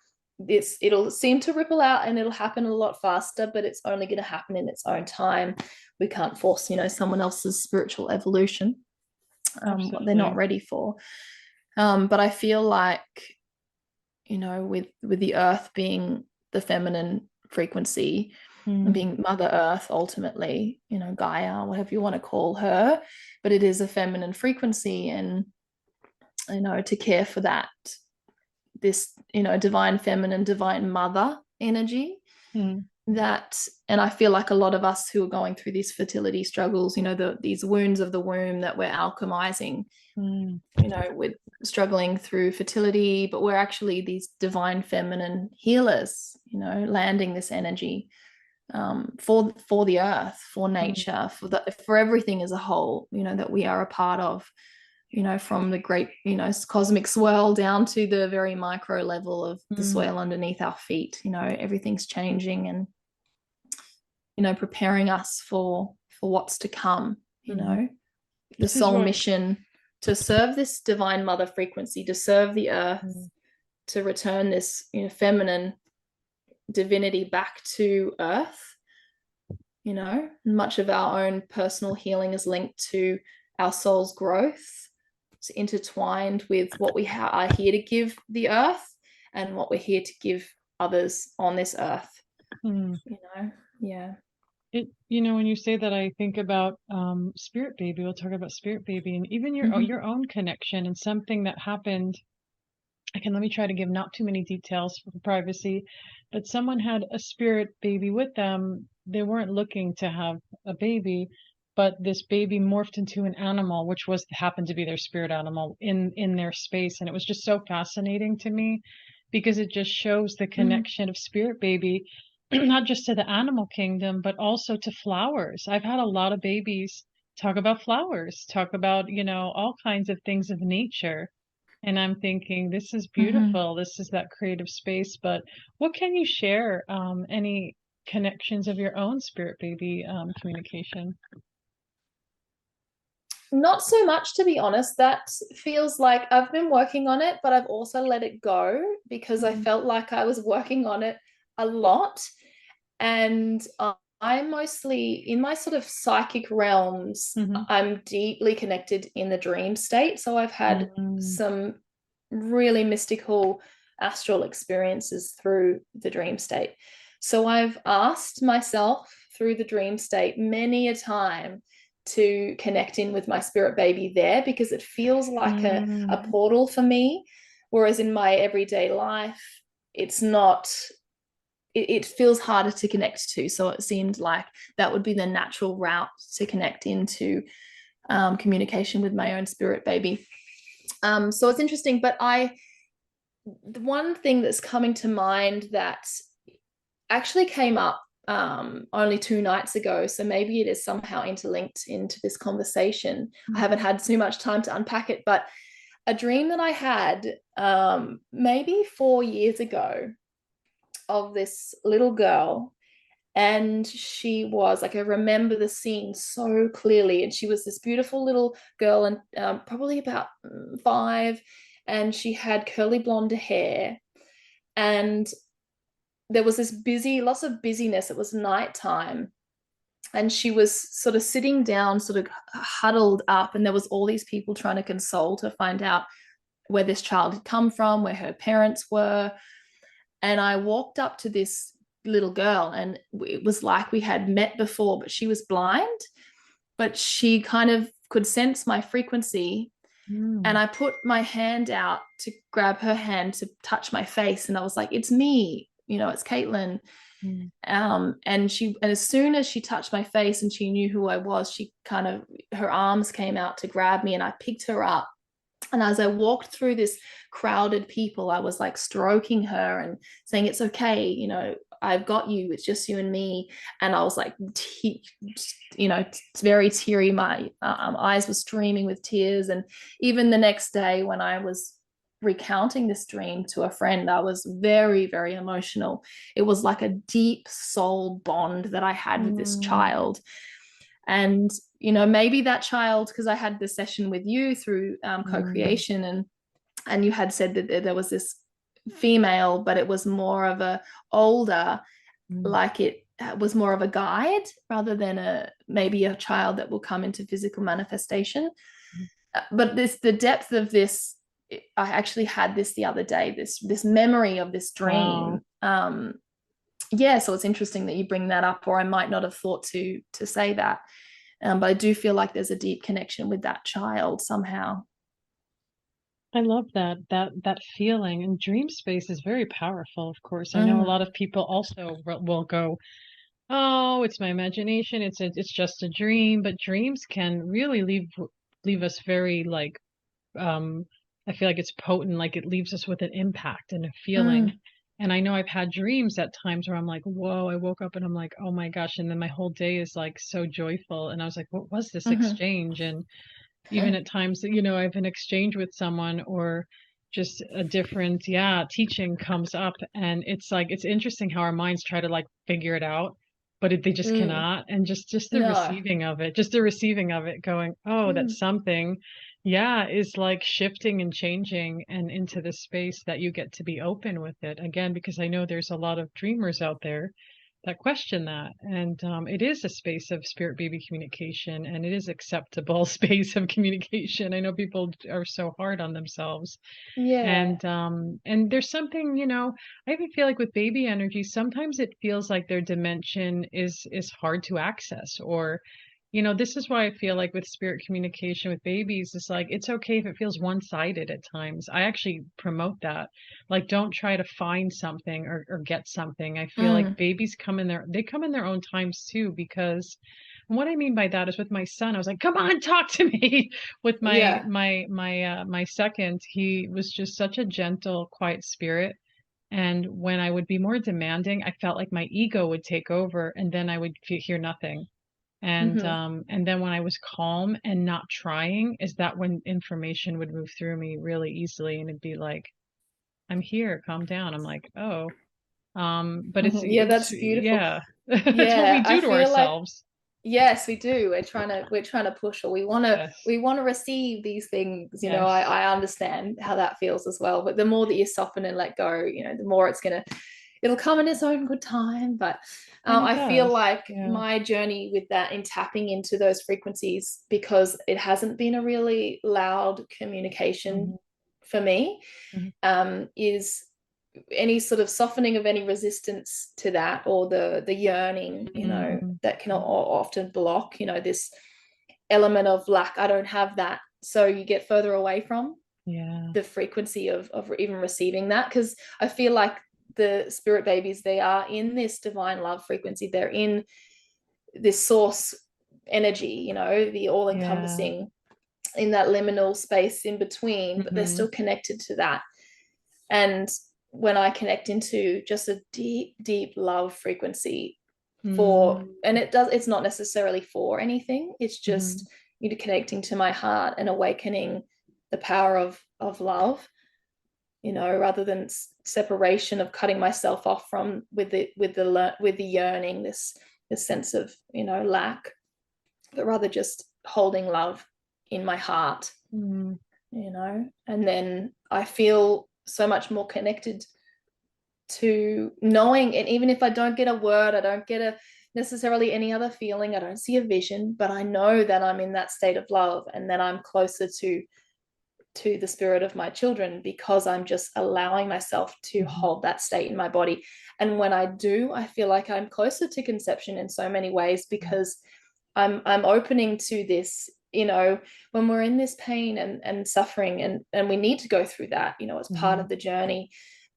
it'll seem to ripple out and it'll happen a lot faster, but it's only going to happen in its own time. We can't force someone else's spiritual evolution, what they're not absolutely. ready for. But I feel like with the earth being the feminine frequency and Mm, being Mother Earth, ultimately, Gaia, whatever you want to call her, but it is a feminine frequency, and to care for that, this divine feminine, divine mother energy, mm, that, and I feel like a lot of us who are going through these fertility struggles, these wounds of the womb that we're alchemizing, mm, we're struggling through fertility, but we're actually these divine feminine healers, landing this energy, for the earth, for mm, nature, for everything as a whole, that we are a part of, from the great, cosmic swirl down to the very micro level of the mm, soil underneath our feet. Everything's changing, and preparing us for what's to come. mm. The This is soul what. mission to serve this divine mother frequency, to serve the earth, Mm, to return this feminine divinity back to earth. Much of our own personal healing is linked to our soul's growth. It's intertwined with what we are here to give the earth and what we're here to give others on this earth. mm. Yeah. When you say that, I think about Spirit Baby. We'll talk about Spirit Baby and even Mm-hmm. your own connection and something that happened. Let me try to give not too many details for privacy, but someone had a spirit baby with them. They weren't looking to have a baby, but this baby morphed into an animal, which was happened to be their spirit animal in their space, and it was just so fascinating to me because it just shows the Mm-hmm. connection of spirit baby not just to the animal kingdom, but also to flowers. I've had a lot of babies talk about flowers, talk about, all kinds of things of nature. And I'm thinking, this is Mm-hmm. beautiful. This is that creative space. But what can you share? Any connections of your own spirit baby communication? Not so much, to be honest. That feels like I've been working on it, but I've also let it go because I Mm, felt like I was working on it a lot. And I'm mostly in my sort of psychic realms. mhm, I'm deeply connected in the dream state. So I've had mm, some really mystical astral experiences through the dream state. So I've asked myself through the dream state many a time to connect in with my spirit baby there, because it feels like a mm, portal for me. Whereas in my everyday life, it's not, it feels harder to connect to. So it seemed like that would be the natural route to connect into communication with my own spirit baby. So it's interesting, but the one thing that's coming to mind that actually came up only 2 nights ago, so maybe it is somehow interlinked into this conversation. I mm, haven't had too much time to unpack it, but a dream that I had maybe 4 years ago of this little girl, And she was like, I remember the scene so clearly. And she was this beautiful little girl, and probably about 5, and she had curly blonde hair. And there was this lots of busyness. It was nighttime, and she was sort of sitting down, sort of huddled up, and there was all these people trying to console to find out where this child had come from, where her parents were. And I walked up to this little girl, and it was like we had met before, but she was blind, but she kind of could sense my frequency. And Mm. I put my hand out to grab her hand to touch my face, and I was like, it's me, it's Caitlin. Mm. And as soon as she touched my face and she knew who I was, she kind of, her arms came out to grab me, and I picked her up. And as I walked through this crowded people, I was like stroking her and saying, it's okay, I've got you, it's just you and me. And I was like, very teary. My eyes were streaming with tears. And even the next day, when I was recounting this dream to a friend, I was very, very emotional. It was like a deep soul bond that I had with this Mm. child. And maybe that child, because I had this session with you through Mm. co-creation, and you had said that there was this female, but it was more of a older, Mm. like it was more of a guide rather than maybe a child that will come into physical manifestation. But the depth of this, I actually had this the other day, this memory of this dream. Wow. Yeah, so it's interesting that you bring that up, or I might not have thought to say that. But I do feel like there's a deep connection with that child somehow. I love that feeling. And dream space is very powerful, of course. I know a Mm, lot of people also will go, "Oh, it's my imagination. It's just a dream." But dreams can really leave us very like um I feel like it's potent, like it leaves us with an impact and a feeling. mm, And I know I've had dreams at times where I'm like, whoa, I woke up and I'm like, oh my gosh. And then my whole day is like so joyful. And I was like, what was this mm-hmm, exchange? And even at times that, I have an exchange with someone or just a different, yeah, teaching comes up. And it's like, it's interesting how our minds try to like figure it out, but they just mm. cannot. And just the No. receiving of it, just the receiving of it going, oh, that's Mm, something. Yeah, is like shifting and changing and into the space that you get to be open with it again, because I know there's a lot of dreamers out there that question that. And it is a space of spirit baby communication, and it is acceptable space of communication. I know people are so hard on themselves. yeah. And there's something, I even feel like with baby energy, sometimes it feels like their dimension is hard to access, or this is why I feel like with spirit communication with babies, it's like it's okay if it feels one-sided at times. I actually promote that. Like, don't try to find something or get something. I feel like Mm, babies they come in their own times too, because and what I mean by that is with my son, I was like, come on, talk to me. With yeah. my second, he was just such a gentle, quiet spirit. And when I would be more demanding, I felt like my ego would take over, and then I would hear nothing. Mm-hmm. And then when I was calm and not trying, is that when information would move through me really easily, and it'd be like, I'm here, calm down. I'm like, oh, but it's Yeah, it's that's beautiful. yeah, it's what we Yeah, I do to feel like, ourselves. yes, we do. We're trying to push, or we want to Yes, we want to receive these things. yes, I understand how that feels as well. But the more that you soften and let go, the more it'll come in its own good time. But and it I feel does. like Yeah. my journey with that, in tapping into those frequencies, because it hasn't been a really loud communication Hmm. for me, Hmm. is any sort of softening of any resistance to that, or the yearning, Hmm. that can often block, this element of lack. I don't have that. So you get further away from Yeah. the frequency of even receiving that, because I feel like the spirit babies, they are in this divine love frequency. They're in this source energy, the all Yeah. encompassing, in that liminal space in between, but they're Hmm. still connected to that. And when I connect into just a deep, deep love frequency for, Hmm. and it's not necessarily for anything, it's Hmm. just connecting to my heart and awakening the power of love. rather than separation of cutting myself off from with the yearning, this sense of, lack, but rather just holding love in my heart, Mm. and then I feel so much more connected to knowing, and even if I don't get a word, I don't get necessarily any other feeling, I don't see a vision, but I know that I'm in that state of love, and then I'm closer to the spirit of my children, because I'm just allowing myself to hold that state in my body. And when I do, I feel like I'm closer to conception in so many ways, because I'm opening to this, when we're in this pain and suffering, and we need to go through that, as part of the journey,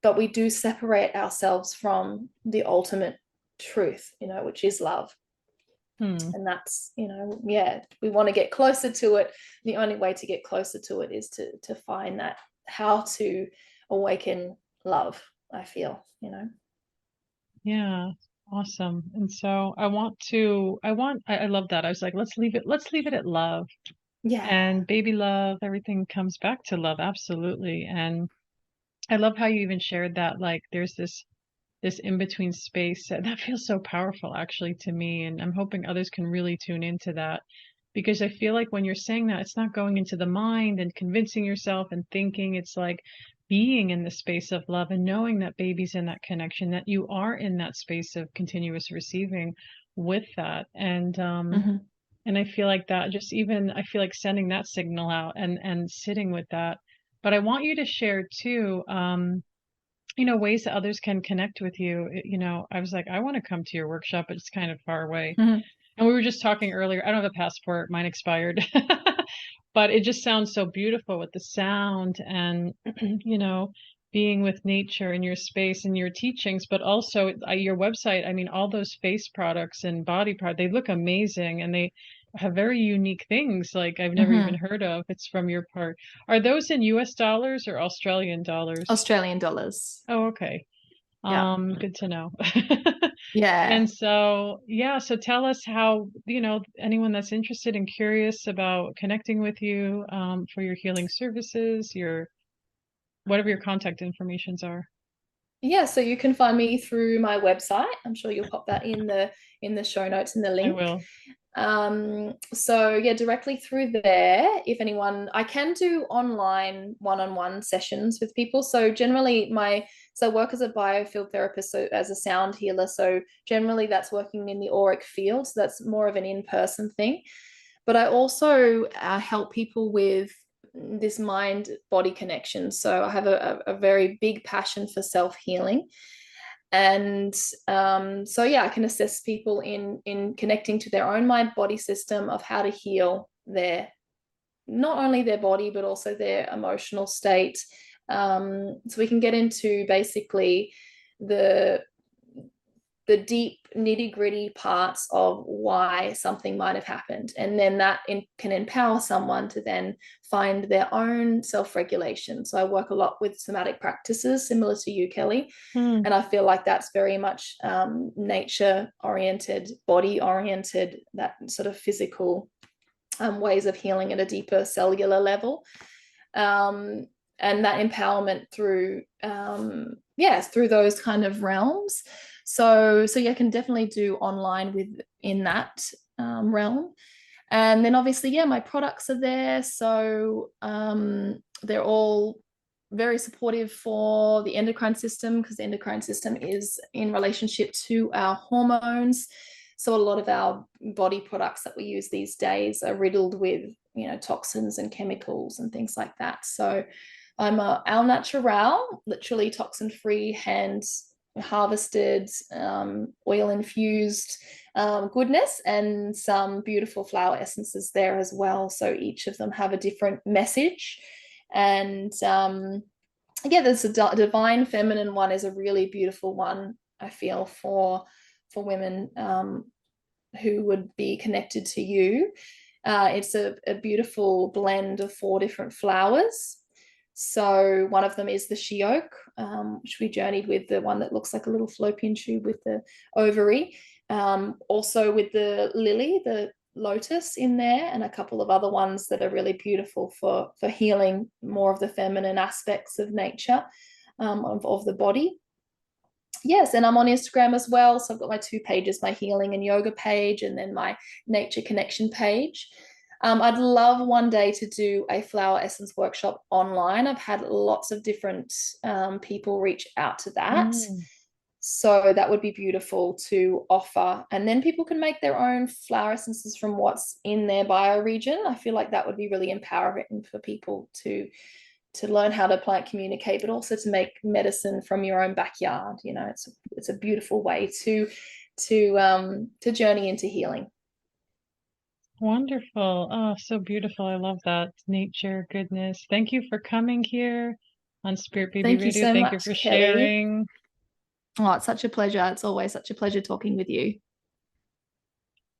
but we do separate ourselves from the ultimate truth, which is love. Hmm. And that's, yeah, we want to get closer to it. The only way to get closer to it is to find that, how to awaken love, I feel. Yeah, awesome. And so I love that. I was like, let's leave it at love. Yeah. And baby love, everything comes back to love, absolutely. And I love how you even shared that, like, there's this in-between space that feels so powerful actually to me. And I'm hoping others can really tune into that, because I feel like when you're saying that, it's not going into the mind and convincing yourself and thinking. It's like being in the space of love and knowing that baby's in that connection, that you are in that space of continuous receiving with that. Mm-hmm. And I feel like that, just even I feel like sending that signal out and sitting with that. But I want you to share too, ways that others can connect with you. I was like, I want to come to your workshop, but it's kind of far away. Mm-hmm. And we were just talking earlier. I don't have a passport, mine expired. But it just sounds so beautiful with the sound and, being with nature in your space and your teachings, but also your website. I mean, all those face products and body product, they look amazing, and they have very unique things like I've never even Mm-hmm. heard of. It's from your part. Are those in US dollars or Australian dollars? Australian dollars. Oh, okay. Yeah. Good to know. Yeah. And so, yeah, so tell us how, anyone that's interested and curious about connecting with you, for your healing services, whatever your contact informations are. Yeah, so you can find me through my website. I'm sure you'll pop that in the show notes, in the I link. will. So yeah, directly through there. If anyone, I can do online one-on-one sessions with people. So generally, I work as a biofield therapist, so as a sound healer. So generally, that's working in the auric field. So that's more of an in-person thing. But I also help people with this mind body connection. So I have a very big passion for self healing. And so yeah, I can assist people in connecting to their own mind body system, of how to heal their, not only their body but also their emotional state. So we can get into basically the the deep nitty gritty parts of why something might have happened. And then that can empower someone to then find their own self regulation. So I work a lot with somatic practices, similar to you, Kelly. Hmm. And I feel like that's very much nature oriented, body oriented, that sort of physical ways of healing at a deeper cellular level. And that empowerment through through those kind of realms. So yeah, I can definitely do online in that realm. And then obviously, yeah, my products are there. So they're all very supportive for the endocrine system, because the endocrine system is in relationship to our hormones. So a lot of our body products that we use these days are riddled with, toxins and chemicals and things like that. So I'm a al natural, literally toxin free, hand harvested, oil infused goodness, and some beautiful flower essences there as well. So each of them have a different message. And yeah, there's a divine feminine one, is a really beautiful one, I feel, for women who would be connected to you. It's a beautiful blend of 4 different flowers. So one of them is the she oak, which we journeyed with, the one that looks like a little fallopian tube with the ovary. Also with the lily, lotus in there, and a couple of other ones that are really beautiful for healing more of the feminine aspects of nature, of the body. Yes, and I'm on Instagram as well. So I've got my 2 pages, my healing and yoga page, and then my nature connection page. I'd love one day to do a flower essence workshop online. I've had lots of different people reach out to that. Mm. So that would be beautiful to offer. And then people can make their own flower essences from what's in their bioregion. I feel like that would be really empowering for people to learn how to plant communicate, but also to make medicine from your own backyard. You know, it's a beautiful way to journey into healing. Wonderful. Oh, so beautiful. I love that. Nature, goodness. Thank you for coming here on Spirit Baby Thank you Radio. so Thank you much, for Kelly. sharing. Oh, it's such a pleasure. It's always such a pleasure talking with you.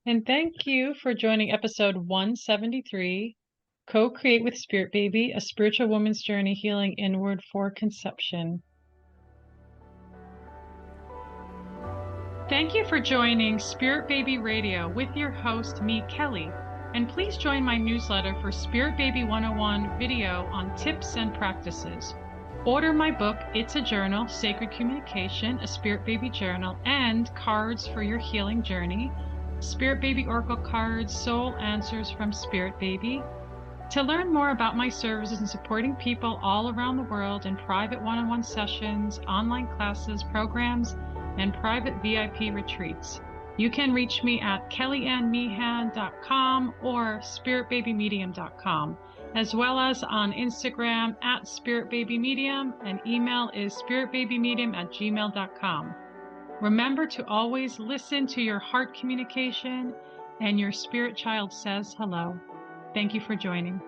And thank you for joining episode 173, Co-Create with Spirit Baby, a spiritual woman's journey healing inward for conception. Thank you for joining Spirit Baby Radio with your host, me, Kelly. And please join my newsletter for Spirit Baby 101 video on tips and practices. Order my book, It's a Journal, Sacred Communication, a Spirit Baby Journal, and cards for your healing journey, Spirit Baby Oracle cards, Soul Answers from Spirit Baby. To learn more about my services in supporting people all around the world in private one-on-one sessions, online classes, programs, and private VIP retreats, you can reach me at kellyanmeehan.com or spiritbabymedium.com, as well as on Instagram at spiritbabymedium, and email is spiritbabymedium@gmail.com. Remember to always listen to your heart communication, and your spirit child says hello. Thank you for joining.